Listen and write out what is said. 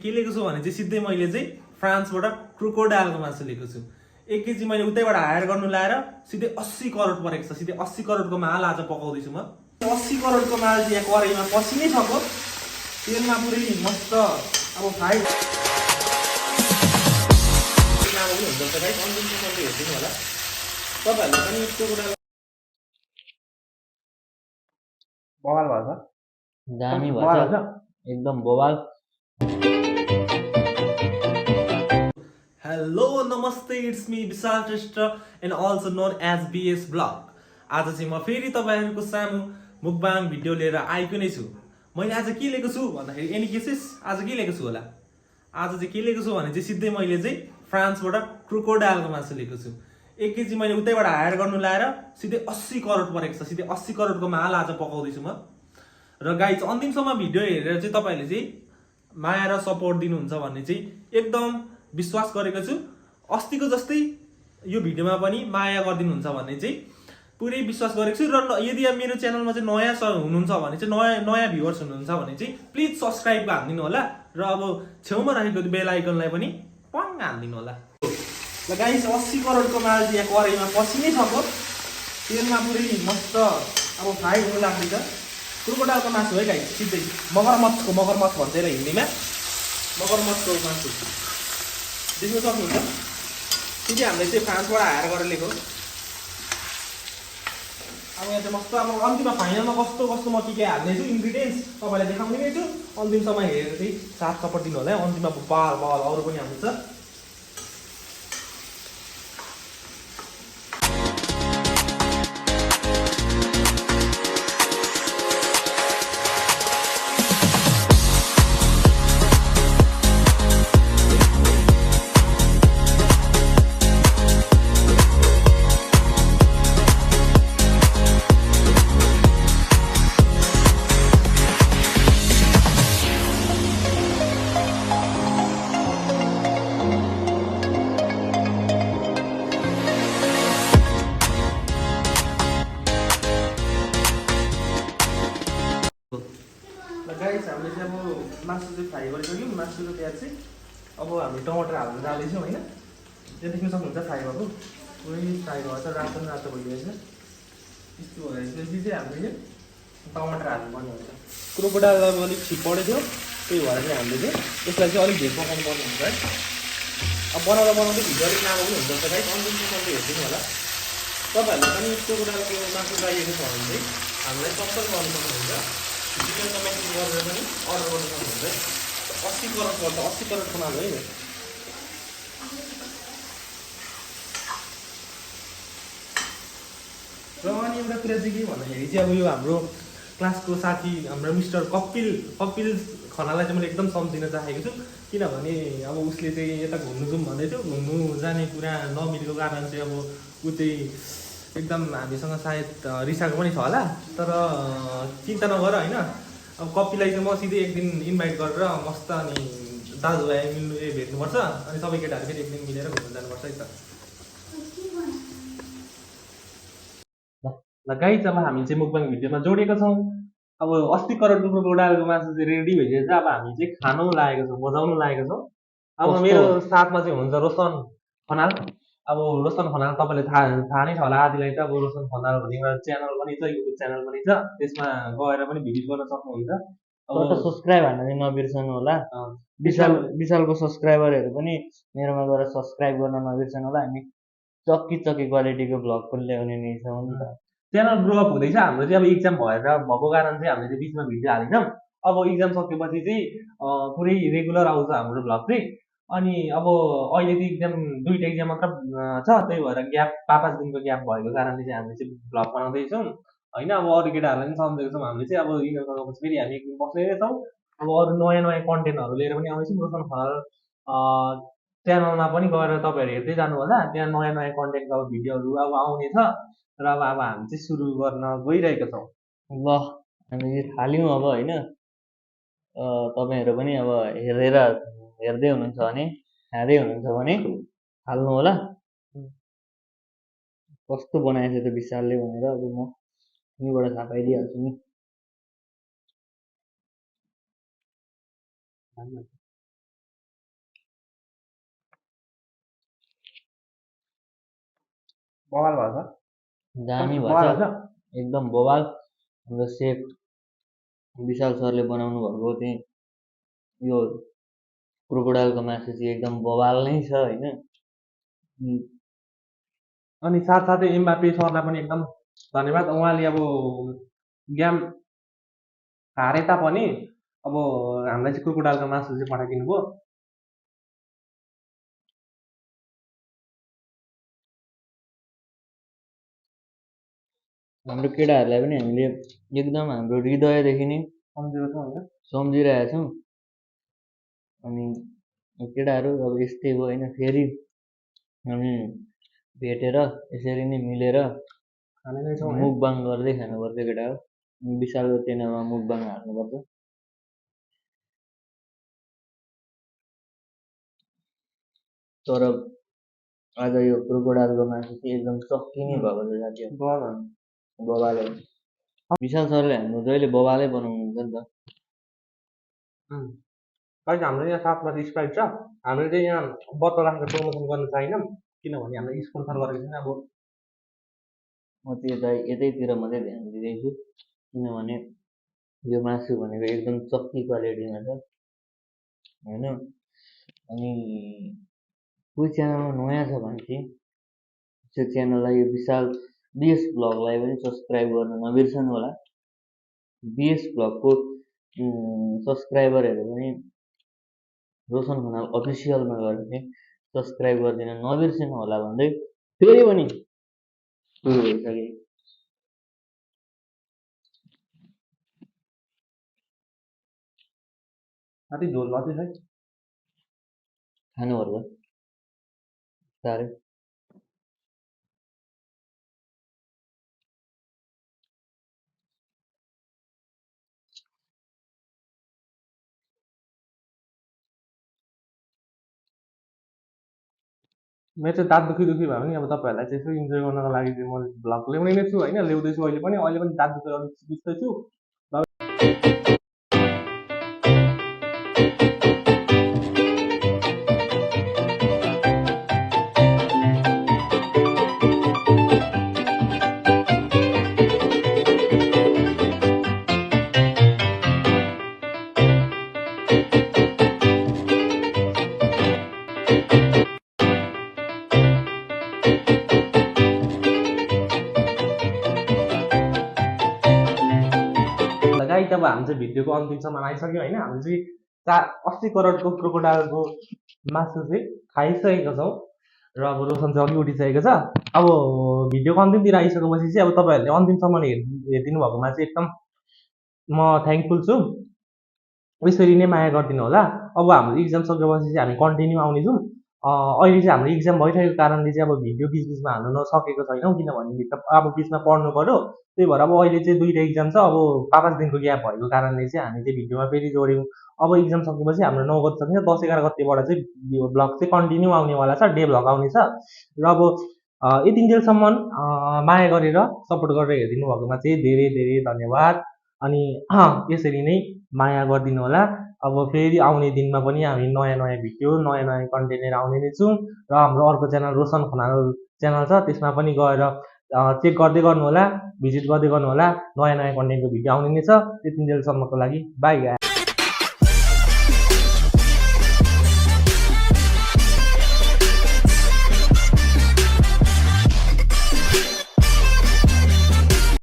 के लिएको छु भने चाहिँ सिधै मैले चाहिँ फ्रान्सबाट क्रोकोडाइलको मासु लिएको छु। 1 केजी मैले उतैबाट हायर गर्नु लाएर सिधै 80 करोड परेको छ। सिधै 80 करोडको माल आज पकाउँदैछु म। 80 करोडको माल चाहिँ यहाँ कराईमा पसिनै सक्यो। तेलमा पुरै मस्त अब फ्राई हुन्छ गाइस, अन्तिमसम्म हेरिदिनु होला। तपाईँहरूले पनि क्रोकोडाइल बवाल भएछ, दामी भएछ एकदम बवाल। हेलो नमस्ते, it's me Vishal Shrestha and also known as BS blog. आज चाहिँ म फेरि तपाईँहरूको सामु मुकबाङ भिडियो लिएर आएको नै छु। मैले आज के लिएको छु भन्दाखेरि एनी केसेस आज के लिएको छु होला, आज चाहिँ के लिएको छु भने चाहिँ सिधै मैले चाहिँ फ्रान्सबाट क्रोकोडाइलको मासु लिएको छु। 1 केजी मैले उतैबाट हायर गर्नु लाएर सिधै 80 करोड परेको छ। सिधै 80 करोडको माल आज पकाउँदैछु म। र गाइज अन्तिमसम्म भिडियो हेरेर चाहिँ तपाईँहरूले चाहिँ माया र सपोर्ट दिनुहुन्छ भन्ने चाहिँ एकदम विश्वास गरेको छु। अस्तिको जस्तै यो भिडियोमा पनि माया गरिदिनुहुन्छ भन्ने चाहिँ पुरै विश्वास गरेको छु। र यदि मेरो च्यानलमा चाहिँ नयाँ हुनुहुन्छ भने चाहिँ नयाँ भ्युवर्स हुनुहुन्छ भने चाहिँ प्लिज सब्सक्राइब हानिदिनु होला। र अब छेउमा रहेको बेल आइकनलाई पनि पङ हानिदिनु होला। ल गाइस, 80 करोडको माल चाहिँ यहाँ कराईमा पसिनै सक्यो। तेलमा पुरै मस्त अब फ्राई हुनु लाग्दैछ। क्रोकोडाइलको मासु है गाइस, सिधै मगरमच्छ भन्छ यसलाई हिन्दीमा, मगरमच्छको मासु देख्न सक्नुहुन्छ। सिधै हामीले चाहिँ फ्रान्सबाट हायर गरेर लिएको। अब यहाँ चाहिँ मस्त अब अन्तिममा फाइनलमा कस्तो कस्तो म के हाल्नेछु इन्ग्रिडियन्ट्स तपाईँलाई देखाउने नै छु। अन्तिमसम्म हेरेर चाहिँ साथ सपोर्ट दिनु होला है। अन्तिममा बवाल अरू पनि आउँछ। गाइस, हामीले चाहिँ अब मासु चाहिँ फ्राई गरिसक्यौँ। मासु र प्याज चाहिँ अब हामी टमाटर हाल्नु जाँदैछौँ होइन। त्यो देख्न सक्नुहुन्छ फ्राई भएको, पुरै फ्राई भएको छ, रातो रातो भइरहेछ। यस्तो भएपछि चाहिँ हामीले टमाटर हाल्नुपर्ने हुन्छ। क्रोकोडाइल अब अलिक छिप परेको थियो, त्यही भएर चाहिँ हामीले चाहिँ यसलाई चाहिँ अलिक धेर पकाउनु पर्ने हुन्छ है। अब बनाउँदै भिडियो अलिक लामो पनि हुन्छ गाइस, अन्तिमसम्म हेरिदिनु होला। तपाईँहरूले पनि क्रोकोडाइलको मासु चाहिएको छ भने चाहिँ हामीलाई सम्पर्क गर्नु सक्नुहुन्छ। चिकन मेसेज गरेर पनि अर्डर गर्नु सक्नुहुन्छ। 80 करोड पर्छ, 80 करोडको माल है। र अनि एउटा कुरा चाहिँ के भन्दाखेरि चाहिँ अब यो हाम्रो क्लासको साथी हाम्रो मिस्टर कपिल खनालाई चाहिँ मैले एकदम सम्झिन चाहेको छु। किनभने अब उसले चाहिँ यता घुम्नु जाउँ भन्दै थियो। घुम्नु जाने कुरा नमिलेको कारण चाहिँ अब ऊ चाहिँ एकदम हामीसँग सायद रिसाएको पनि छ होला। तर चिन्ता नगर होइन। अब कपिललाई चाहिँ म सिधै एक दिन इन्भाइट गरेर मस्त अनि दाजुभाइ भेट्नुपर्छ। अनि सबै केटाहरू फेरि एक दिन मिलेर घुम्नु जानुपर्छ है त। ल गाइस, अब हामी चाहिँ मुकबाङ भिडियोमा जोडेका छौँ। अब 80 करोडको क्रोकोडाइलको मासु चाहिँ रेडी भइसकेको छ। अब हामी चाहिँ खानु लागेको छौँ, मजाउनु लागेको छौँ। अब मेरो साथमा चाहिँ हुन्छ रोशन खनाल। अब रोशन खनाल तपाईँले थाहा नै छ होला आदिलाई त। अब रोशन खनाल भन्ने एउटा च्यानल पनि छ, युट्युब च्यानल पनि छ। त्यसमा गएर पनि भिजिट गर्न सक्नुहुन्छ। अब सब्सक्राइब हान्न चाहिँ नबिर्सनु होला। विशालको सब्सक्राइबरहरू पनि मेरोमा गएर सब्सक्राइब गर्न नबिर्सनु होला। हामी चक्की क्वालिटीको भ्लग पनि ल्याउने नै छौँ नि त। च्यानल ग्रो अप हुँदैछ। हाम्रो चाहिँ अब इक्जाम भएको कारण चाहिँ हामीले चाहिँ बिचमा भिडियो हालेनौँ। अब इक्जाम सकेपछि चाहिँ पुरै रेगुलर आउँछ हाम्रो भ्लग चाहिँ। अनि अब अहिले चाहिँ इक्जाम 2टा इक्जाम मात्र छ, त्यही भएर ग्याप 5-5 दिनको ग्याप भएको कारणले चाहिँ हामीले चाहिँ भ्लग बनाउँदैछौँ होइन। अब अरू केटाहरूलाई पनि सम्झेको छौँ हामीले चाहिँ। अब इक्जाम सकेपछि फेरि हामी एक दिन बस्नै छौँ। अब अरू नयाँ कन्टेन्टहरू लिएर पनि आउँदैछौँ। रोशन खनाल च्यानलमा पनि गएर तपाईँहरू हेर्दै जानु होला। त्यहाँ नयाँ कन्टेन्टको अब भिडियोहरू अब आउनेछ। र अब हामी चाहिँ सुरु गर्न गइरहेका छौँ। ल हामी थाल्यौँ अब होइन। तपाईँहरू पनि अब हेर्दै हुनुहुन्छ भने, खाँदै हुनुहुन्छ भने थाल्नु होला। कस्तो बनाएछ त विशालले भनेर अब म यहीँबाट थाहा पाइदिइहाल्छु नि। बवाल भएछ दामी बवाल भएछ भएछ एकदम बवाल। हाम्रो सेफ विशाल सरले बनाउनु भएको चाहिँ यो क्रोकोडाइलको मासु चाहिँ एकदम बवाल नै छ होइन। अनि साथसाथै एमबापे सरलाई पनि एकदम धन्यवाद। उहाँले अब गेम हारे तापनि अब हामीलाई चाहिँ क्रोकोडाइलको मासु चाहिँ पठाइदिनु भयो। हाम्रो केटाहरूलाई पनि हामीले एकदम हाम्रो हृदयदेखि नै सम्झेको छ होइन सम्झिरहेका छौँ। अनि केटाहरू अब यस्तै हो होइन, फेरि हामी भेटेर यसरी नै मिलेर खाने नै छौँ है। मुखबाङ गर्दै खानुपर्छ केटा हो। विशालको च्यानलमा मुखबाङ हाल्नुपर्छ। तर आज यो क्रोकोडाइलको मासु चाहिँ एकदम चक्किने भएको छ साथी। बवालै विशाल सरले हाम्रो जहिले बवालै बनाउनुहुन्छ नि त। अहिले हाम्रो यहाँ साथमा चाहिँ स्प्राइट छ। हामीले चाहिँ यहाँ बोतल राखेर प्रमोसन गर्न चाहिएन किनभने हामीले स्पोन्सर गरेको छैन। अब म चाहिँ यतैतिर मात्रै ध्यान दिँदैछु किनभने यो मासु भनेको एकदम चक्की क्वालिटीमा छ होइन। अनि कोही च्यानलमा नयाँ छ भने चाहिँ त्यो च्यानललाई यो विशाल बिएस ब्लगलाई पनि सब्सक्राइब गर्न नबिर्सनु होला। बिएस ब्लगको सब्सक्राइबरहरू पनि रोशन खनाल अफिसियलमा गएर चाहिँ सब्सक्राइब गरिदिन नबिर्सनु होला भन्दै फेरि पनि सुरु भइसके। साथी झोल मात्रै छ खानुपर्छ साह्रै। मेरो चाहिँ दाँत दुखी भयो भने अब तपाईँहरूलाई चाहिँ यसो इन्जोय गर्नको लागि चाहिँ म भ्लग ल्याउने नै छु होइन, ल्याउँदैछु अहिले पनि दाँत दुखेर अलिक बिस्दैछु। गाई त अब हामी चाहिँ भिडियोको अन्तिमसम्म आइसक्यो होइन। हामी चाहिँ 80 करोडको क्रोकोडाइलको मासु चाहिँ खाइसकेका छौँ र अब रोशन चाहिँ अघि उठिसकेको छ। अब भिडियोको अन्तिमतिर आइसकेपछि चाहिँ अब तपाईँहरूले अन्तिमसम्म हेरिदिनु भएकोमा चाहिँ एकदम म थ्याङ्कफुल छु। यसरी नै माया गरिदिनु होला। अब हाम्रो इक्जाम सकेपछि चाहिँ हामी कन्टिन्यू आउनेछौँ। अहिले चाहिँ हाम्रो इक्जाम भइरहेको कारणले चाहिँ अब भिडियो बिचबिचमा हाल्नु नसकेको छैनौँ किनभने अब बिचमा पढ्नु पऱ्यो। त्यही भएर अब अहिले चाहिँ 2टा इक्जाम छ। अब 5-5 दिनको ग्याप भएको कारणले चाहिँ हामी चाहिँ भिडियोमा फेरि जोड्यौँ। अब इक्जाम सकेपछि हाम्रो 9 गते सकिन्छ, 10-11 गतेबाट चाहिँ यो ब्लग चाहिँ कन्टिन्यू आउनेवाला छ, डे ब्लग आउनेछ। र अब यतिन्जेलसम्म माया गरेर सपोर्ट गरेर हेरिदिनु भएकोमा चाहिँ धेरै धेरै धन्यवाद। अनि यसरी नै माया गरिदिनु होला। अब फेरि आउने दिनमा पनि हामी नयाँ नयाँ भिडियो नयाँ नयाँ कन्टेन्ट लिएर आउने नै छौँ। र हाम्रो अर्को च्यानल रोशन खनाल च्यानल छ, त्यसमा पनि गएर चेक गर्दै गर्नु होला, भिजिट गर्दै गर्नु होला। नयाँ नयाँ कन्टेन्टको भिडियो आउने नै छ। त्यतिन्जेलसम्मको लागि बाई गाइस।